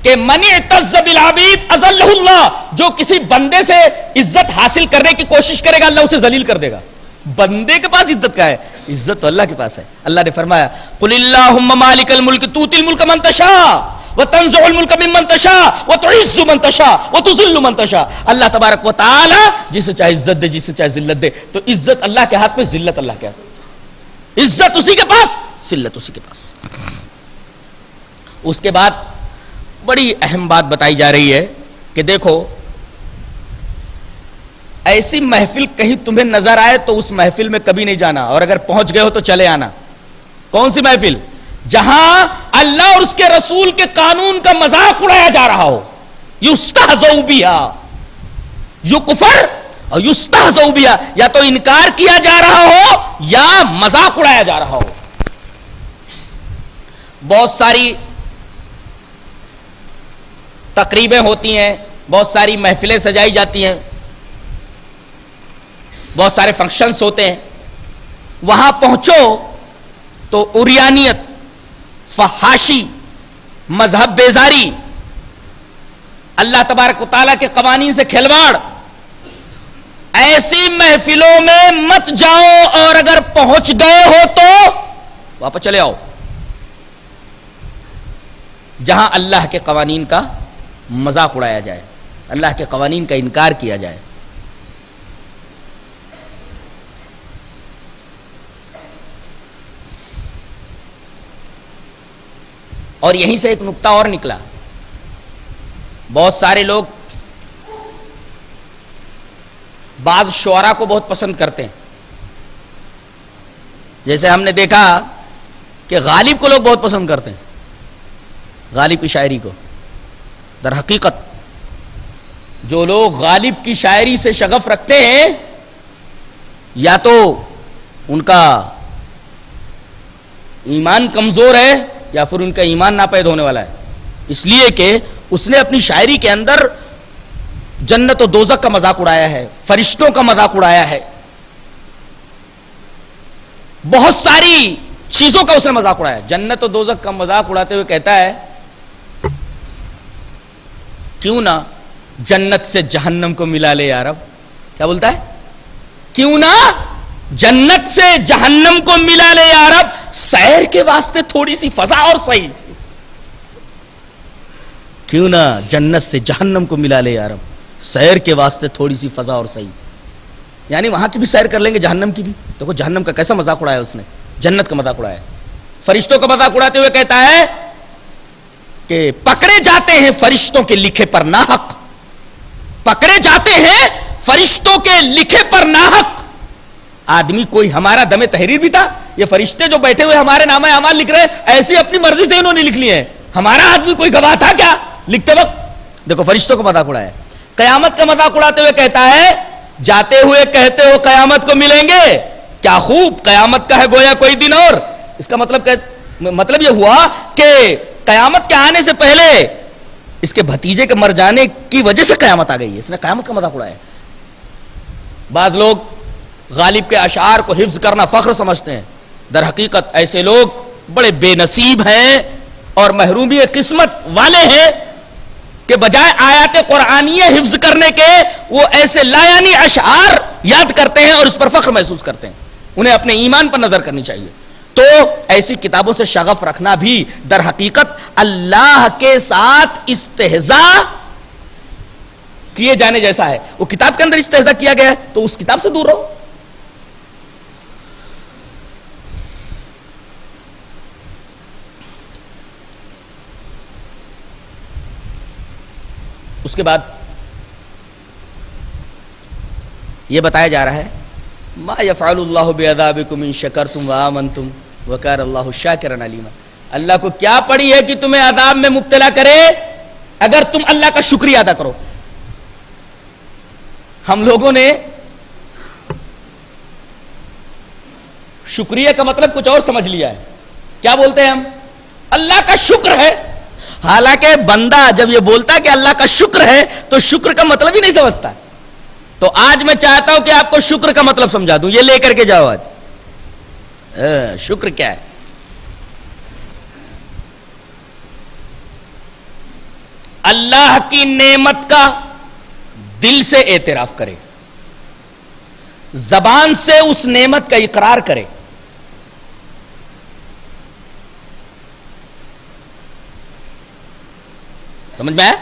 کہ من اعتز بالعبید اذلہ اللہ، جو کسی بندے سے عزت حاصل کرنے کی کوشش کرے گا اللہ اسے ذلیل کر دے گا. بندے کے پاس عزت کا ہے؟ عزت تو اللہ کے پاس ہے. اللہ نے فرمایا قل اللہم مالک الملک تؤتی الملک من تشاء وتنزع الملک ممن تشاء وتعز من تشاء وتذل من تشاء. اللہ تبارک و تعالی جسے چاہے عزت دے، جسے چاہے ذلت دے. تو عزت اللہ کے ہاتھ میں، ذلت اللہ کے ہاتھ میں. عزت اسی کے پاس، ذلت اسی کے پاس. اس کے بعد بڑی اہم بات بتائی جا رہی ہے کہ دیکھو ایسی محفل کہیں تمہیں نظر آئے تو اس محفل میں کبھی نہیں جانا، اور اگر پہنچ گئے ہو تو چلے آنا. کون سی محفل؟ جہاں اللہ اور اس کے رسول کے قانون کا مذاق اڑایا جا رہا ہو. یستہزؤ بہا، یکفر اور یستہزؤ بہا، یا تو انکار کیا جا رہا ہو یا مذاق اڑایا جا رہا ہو. بہت ساری تقریبیں ہوتی ہیں، بہت ساری محفلیں سجائی جاتی ہیں، بہت سارے فنکشنز ہوتے ہیں. وہاں پہنچو تو عریانیت، فحاشی، مذہب بیزاری، اللہ تبارک و تعالیٰ کے قوانین سے کھلواڑ، ایسی محفلوں میں مت جاؤ. اور اگر پہنچ گئے ہو تو واپس چلے آؤ. جہاں اللہ کے قوانین کا مذاق اڑایا جائے، اللہ کے قوانین کا انکار کیا جائے. اور یہیں سے ایک نقطہ اور نکلا. بہت سارے لوگ بعض شعراء کو بہت پسند کرتے ہیں. جیسے ہم نے دیکھا کہ غالب کو لوگ بہت پسند کرتے ہیں، غالب کی شاعری کو. در حقیقت جو لوگ غالب کی شاعری سے شغف رکھتے ہیں یا تو ان کا ایمان کمزور ہے یا پھر ان کا ایمان ناپید ہونے والا ہے. اس لیے کہ اس نے اپنی شاعری کے اندر جنت و دوزخ کا مذاق اڑایا ہے، فرشتوں کا مذاق اڑایا ہے، بہت ساری چیزوں کا اس نے مذاق اڑایا ہے. جنت و دوزخ کا مذاق اڑاتے ہوئے کہتا ہے کیوں نہ جنت سے جہنم کو ملا لے یا رب. کیا بولتا ہے؟ کیوں نہ جنت سے جہنم کو ملا لے یا رب، سیر کے واسطے تھوڑی سی فضا اور صحیح. کیوں نہ جنت سے جہنم کو ملا لے یا رب، سیر کے واسطے تھوڑی سی فضا اور صحیح. یعنی وہاں کی بھی سیر کر لیں گے، جہنم کی بھی. دیکھو جہنم کا کیسا مذاق اڑایا اس نے، جنت کا مذاق اڑایا. فرشتوں کا مذاق اڑاتے ہوئے کہتا ہے کہ پکڑے جاتے ہیں فرشتوں کے لکھے پر ناحق، پکڑے جاتے ہیں فرشتوں کے لکھے پر ناحق. آدمی کوئی ہمارا دم تحریر بھی تھا؟ یہ فرشتے جو بیٹھے ہوئے ہمارے نامہ اعمال لکھ رہے ہیں ایسی اپنی مرضی سے انہوں نے لکھ لیے ہیں. ہمارا آدمی کوئی گواہ تھا کیا لکھتے وقت؟ دیکھو فرشتوں کا مذاق اڑایا. قیامت کا مذاق اڑاتے ہوئے کہتا ہے جاتے ہوئے کہتے ہو قیامت کو ملیں گے، کیا خوب قیامت کا ہے گویا کوئی دن اور. اس کا مطلب یہ ہوا کہ قیامت کے آنے سے پہلے اس کے بھتیجے کے مر جانے کی وجہ سے قیامت آ گئی ہے. اس نے قیامت کا مذاق اڑایا. بعض لوگ غالب کے اشعار کو حفظ کرنا فخر سمجھتے ہیں. در حقیقت ایسے لوگ بڑے بے نصیب ہیں اور محرومی قسمت والے ہیں کہ بجائے آیات قرآنیہ حفظ کرنے کے وہ ایسے لایانی اشعار یاد کرتے ہیں اور اس پر فخر محسوس کرتے ہیں. انہیں اپنے ایمان پر نظر کرنی چاہیے. تو ایسی کتابوں سے شغف رکھنا بھی در حقیقت اللہ کے ساتھ استہزاء کیے جانے جیسا ہے. وہ کتاب کے اندر استہزاء کیا گیا ہے تو اس کتاب سے دور رہو. اس کے بعد یہ بتایا جا رہا ہے ما یفعل اللہ بعذابکم ان شکرتم وآمنتم وکان اللہ شاکرا علیما. اللہ کو کیا پڑی ہے کہ تمہیں عذاب میں مبتلا کرے اگر تم اللہ کا شکریہ ادا کرو. ہم لوگوں نے شکریہ کا مطلب کچھ اور سمجھ لیا ہے. کیا بولتے ہیں ہم؟ اللہ کا شکر ہے. حالانکہ بندہ جب یہ بولتا ہے کہ اللہ کا شکر ہے تو شکر کا مطلب ہی نہیں سمجھتا. تو آج میں چاہتا ہوں کہ آپ کو شکر کا مطلب سمجھا دوں. یہ لے کر کے جاؤ آج. شکر کیا ہے؟ اللہ کی نعمت کا دل سے اعتراف کرے، زبان سے اس نعمت کا اقرار کرے، سمجھ میں آیا؟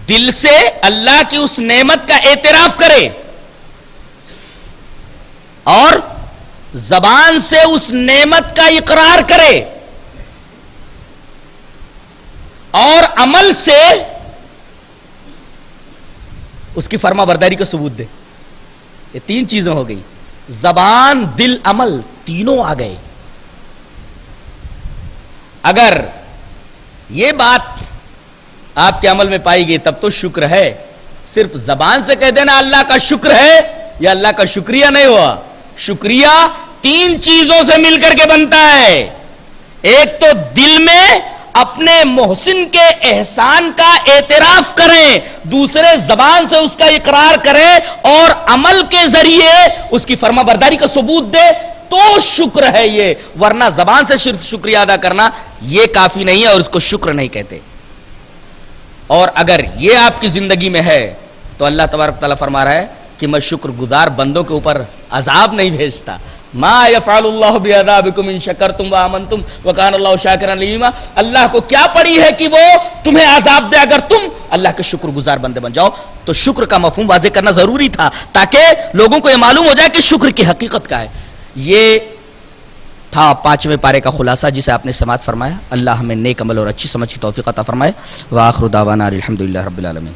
دل سے اللہ کی اس نعمت کا اعتراف کرے اور زبان سے اس نعمت کا اقرار کرے اور عمل سے اس کی فرما برداری کا ثبوت دے. یہ تین چیزیں ہو گئی، زبان، دل، عمل، تینوں آ گئے. اگر یہ بات آپ کے عمل میں پائی گئی تب تو شکر ہے. صرف زبان سے کہہ دینا اللہ کا شکر ہے یا اللہ کا شکریہ نہیں ہوا. شکریہ تین چیزوں سے مل کر کے بنتا ہے. ایک تو دل میں اپنے محسن کے احسان کا اعتراف کریں، دوسرے زبان سے اس کا اقرار کریں اور عمل کے ذریعے اس کی فرما برداری کا ثبوت دے تو شکر ہے یہ. ورنہ زبان سے صرف شکریہ ادا کرنا یہ کافی نہیں ہے اور اس کو شکر نہیں کہتے. اور اگر یہ آپ کی زندگی میں ہے تو اللہ تبارک تعالیٰ فرما رہا ہے کہ میں شکر گزار بندوں کے اوپر عذاب نہیں بھیجتا. ما یفعل اللہ بعذابکم ان شکرتم وآمنتم وکان اللہ شاکرا علیما. اللہ کو کیا پڑی ہے کہ وہ تمہیں عذاب دے اگر تم اللہ کے شکر گزار بندے بن جاؤ. تو شکر کا مفہوم واضح کرنا ضروری تھا تاکہ لوگوں کو یہ معلوم ہو جائے کہ شکر کی حقیقت کیا ہے. یہ تھا 5ویں پارے کا خلاصہ جسے آپ نے سماعت فرمایا. اللہ ہمیں نیک عمل اور اچھی سمجھ کی توفیق عطا فرمائے. وآخر دعوانا الحمدللہ رب العالمین.